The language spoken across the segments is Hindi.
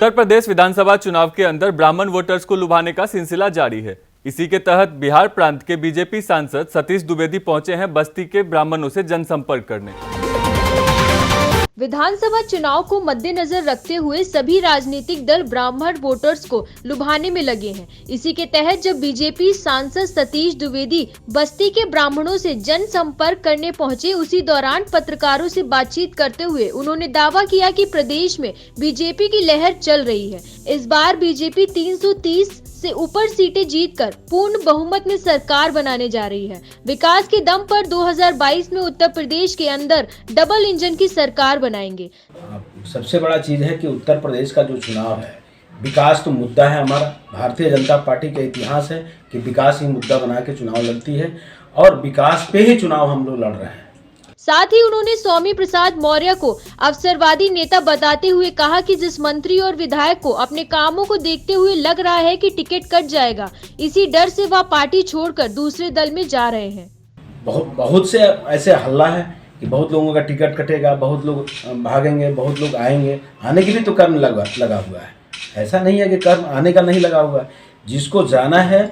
उत्तर प्रदेश विधानसभा चुनाव के अंदर ब्राह्मण वोटर्स को लुभाने का सिलसिला जारी है। इसी के तहत बिहार प्रांत के बीजेपी सांसद सतीश द्विवेदी पहुंचे हैं बस्ती के ब्राह्मणों से जनसंपर्क करने। विधानसभा चुनाव को मद्देनजर रखते हुए सभी राजनीतिक दल ब्राह्मण वोटर्स को लुभाने में लगे हैं। इसी के तहत जब बीजेपी सांसद सतीश द्विवेदी बस्ती के ब्राह्मणों से जनसंपर्क करने पहुंचे, उसी दौरान पत्रकारों से बातचीत करते हुए उन्होंने दावा किया कि प्रदेश में बीजेपी की लहर चल रही है। इस बार बीजेपी 330 से ऊपर सीटें जीतकर पूर्ण बहुमत में सरकार बनाने जा रही है। विकास के दम पर 2022 में उत्तर प्रदेश के अंदर डबल इंजन की सरकार बनाएंगे। सबसे बड़ा चीज है कि उत्तर प्रदेश का जो चुनाव है, विकास तो मुद्दा है हमारा। भारतीय जनता पार्टी का इतिहास है कि विकास ही मुद्दा बना के चुनाव लड़ती है और विकास पे ही चुनाव हम लोग लड़ रहे हैं। साथ ही उन्होंने स्वामी प्रसाद मौर्य को अवसरवादी नेता बताते हुए कहा कि जिस मंत्री और विधायक को अपने कामों को देखते हुए लग रहा है कि टिकट कट जाएगा, इसी डर से वह पार्टी छोड़कर दूसरे दल में जा रहे हैं। बहुत से ऐसे हल्ला है कि बहुत लोगों का टिकट कटेगा, बहुत लोग भागेंगे, बहुत लोग आएंगे। आने के लिए तो कर्म लगा हुआ है, ऐसा नहीं है कि कर्म आने का नहीं लगा हुआ है। जिसको जाना है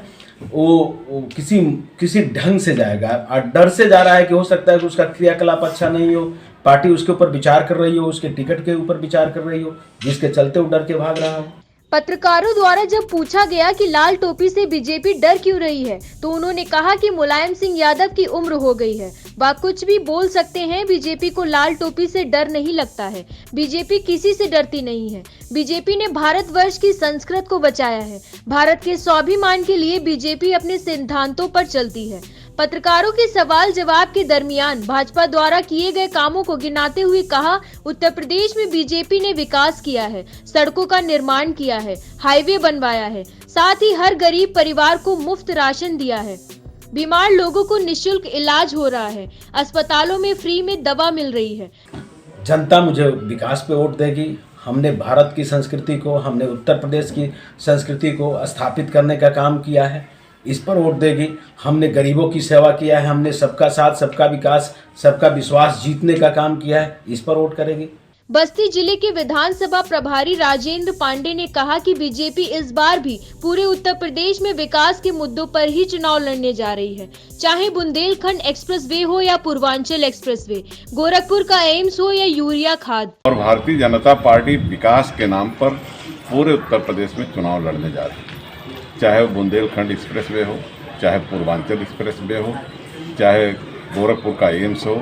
वो किसी ढंग से जाएगा और डर से जा रहा है कि हो सकता है कि उसका क्रियाकलाप अच्छा नहीं हो, पार्टी उसके ऊपर विचार कर रही हो, उसके टिकट के ऊपर विचार कर रही हो, जिसके चलते वो डर के भाग रहा हो। पत्रकारों द्वारा जब पूछा गया कि लाल टोपी से बीजेपी डर क्यों रही है, तो उन्होंने कहा कि मुलायम सिंह यादव की उम्र हो गई है, वह कुछ भी बोल सकते हैं। बीजेपी को लाल टोपी से डर नहीं लगता है। बीजेपी किसी से डरती नहीं है। बीजेपी ने भारतवर्ष की संस्कृति को बचाया है। भारत के स्वाभिमान के लिए बीजेपी अपने सिद्धांतों पर चलती है। पत्रकारों के सवाल जवाब के दरमियान भाजपा द्वारा किए गए कामों को गिनाते हुए कहा, उत्तर प्रदेश में बीजेपी ने विकास किया है, सड़कों का निर्माण किया है, हाईवे बनवाया है, साथ ही हर गरीब परिवार को मुफ्त राशन दिया है, बीमार लोगों को निःशुल्क इलाज हो रहा है, अस्पतालों में फ्री में दवा मिल रही है। जनता मुझे विकास पे वोट देगी। हमने भारत की संस्कृति को, हमने उत्तर प्रदेश की संस्कृति को स्थापित करने का काम किया है, इस पर वोट देगी। हमने गरीबों की सेवा किया है, हमने सबका साथ सबका विकास सबका विश्वास जीतने का काम किया है, इस पर वोट करेगी। बस्ती जिले के विधानसभा प्रभारी राजेंद्र पांडे ने कहा कि बीजेपी इस बार भी पूरे उत्तर प्रदेश में विकास के मुद्दों पर ही चुनाव लड़ने जा रही है, चाहे बुंदेलखंड एक्सप्रेसवे हो या पूर्वांचल एक्सप्रेसवे, गोरखपुर का एम्स हो या यूरिया खाद। और भारतीय जनता पार्टी विकास के नाम पर पूरे उत्तर प्रदेश में चुनाव लड़ने जा रही है, चाहे बुंदेलखंड एक्सप्रेसवे हो, चाहे पूर्वांचल एक्सप्रेसवे हो, चाहे गोरखपुर का एम्स हो,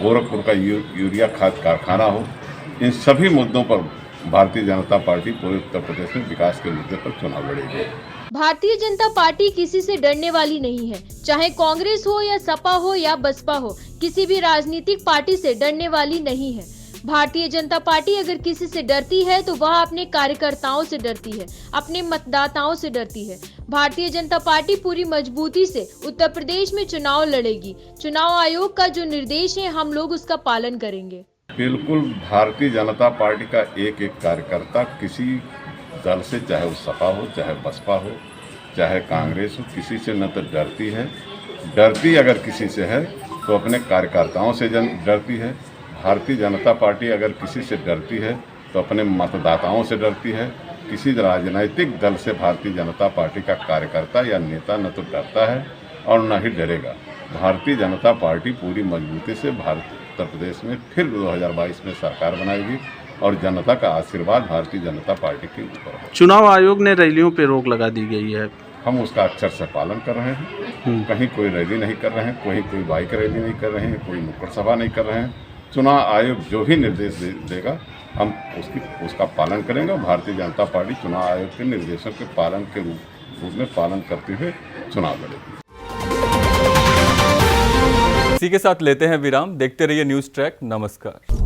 गोरखपुर का यूरिया खाद कारखाना हो। इन सभी मुद्दों पर भारतीय जनता पार्टी पूरे उत्तर प्रदेश में विकास के मुद्दे पर चुनाव लड़ेगी। भारतीय जनता पार्टी किसी से डरने वाली नहीं है, चाहे कांग्रेस हो या सपा हो या बसपा हो, किसी भी राजनीतिक पार्टी से डरने वाली नहीं है। भारतीय जनता पार्टी अगर किसी से डरती है तो वह अपने कार्यकर्ताओं से डरती है, अपने मतदाताओं से डरती है। भारतीय जनता पार्टी पूरी मजबूती से उत्तर प्रदेश में चुनाव लड़ेगी। चुनाव आयोग का जो निर्देश है, हम लोग उसका पालन करेंगे। बिल्कुल, भारतीय जनता पार्टी का एक एक कार्यकर्ता किसी दल से, चाहे वो सपा हो, चाहे बसपा हो, चाहे कांग्रेस हो, किसी से न तो डरती है। डरती अगर किसी से है तो अपने कार्यकर्ताओं से डरती है। भारतीय जनता पार्टी अगर किसी से डरती है तो अपने मतदाताओं से डरती है। किसी राजनीतिक दल से भारतीय जनता पार्टी का कार्यकर्ता या नेता न तो डरता है और न ही डरेगा। भारतीय जनता पार्टी पूरी मजबूती से उत्तर प्रदेश में फिर 2022 में सरकार बनाएगी और जनता का आशीर्वाद भारतीय जनता पार्टी के ऊपर है। चुनाव आयोग ने रैलियों पर रोक लगा दी गई है, हम उसका अक्षर से पालन कर रहे हैं। कहीं कोई रैली नहीं कर रहे हैं, कोई बाइक रैली नहीं कर रहे हैं, कोई नुक्कड़ सभा नहीं कर रहे हैं। चुनाव आयोग जो भी निर्देश देगा हम उसका पालन करेंगे और भारतीय जनता पार्टी चुनाव आयोग के निर्देशों के पालन के रूप में पालन करते हुए चुनाव लड़ेगी। इसी के साथ लेते हैं विराम। देखते रहिए न्यूज़ ट्रैक। नमस्कार।